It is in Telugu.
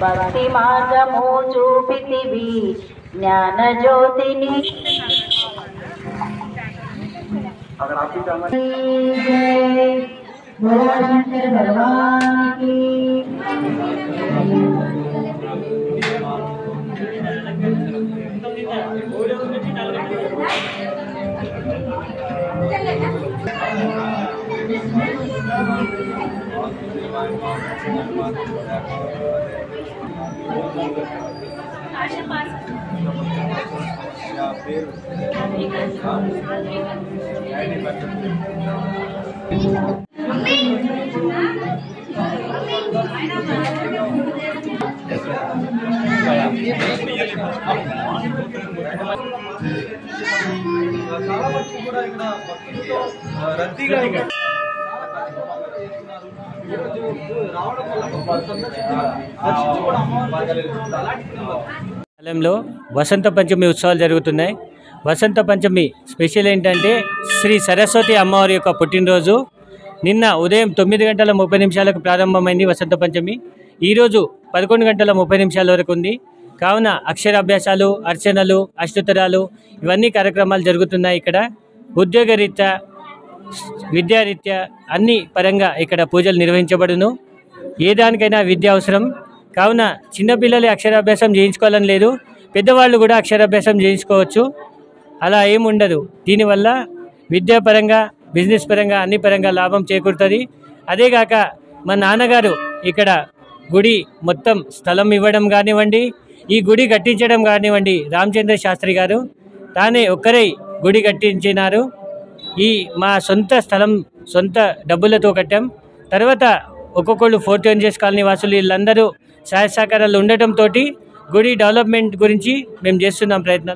భక్తి మార్గము చూపితివి జ్ఞాన జ్యోతిని శంకర భగవానికి స్థలంలో వసంత పంచమి ఉత్సవాలు జరుగుతున్నాయి. వసంత పంచమి స్పెషల్ ఏంటంటే శ్రీ సరస్వతి అమ్మవారి యొక్క పుట్టినరోజు. నిన్న ఉదయం 9:30 ప్రారంభమైంది వసంత పంచమి. ఈరోజు 11:30 వరకు ఉంది. కావున అక్షరాభ్యాసాలు, అర్చనలు, అష్టోత్తరాలు ఇవన్నీ కార్యక్రమాలు జరుగుతున్నాయి. ఇక్కడ ఉద్యోగరీత్యా, విద్యారీత్యా అన్ని పరంగా ఇక్కడ పూజలు నిర్వహించబడును. ఏ దానికైనా విద్య అవసరం. కావున చిన్నపిల్లలు అక్షరాభ్యాసం చేయించుకోవాలని లేదు, పెద్దవాళ్ళు కూడా అక్షరాభ్యాసం చేయించుకోవచ్చు. అలా ఏముండదు. దీనివల్ల విద్యాపరంగా, బిజినెస్ పరంగా అన్ని పరంగా లాభం చేకూరుతుంది. అదేగాక మా నాన్నగారు ఇక్కడ గుడి మొత్తం స్థలం ఇవ్వడం కానివ్వండి, ఈ గుడి కట్టించడం కానివ్వండి, రామచంద్ర శాస్త్రి గారు తానే ఒక్కరై గుడి కట్టించినారు. ఈ మా సొంత స్థలం, సొంత డబ్బులతో కట్టాం. తర్వాత ఒక్కొక్కళ్ళు 420 కాలనీ వాసులు వీళ్ళందరూ సహాయ సహకారాలు ఉండటంతో గుడి డెవలప్మెంట్ గురించి మేము చేస్తున్నాం ప్రయత్నాలు.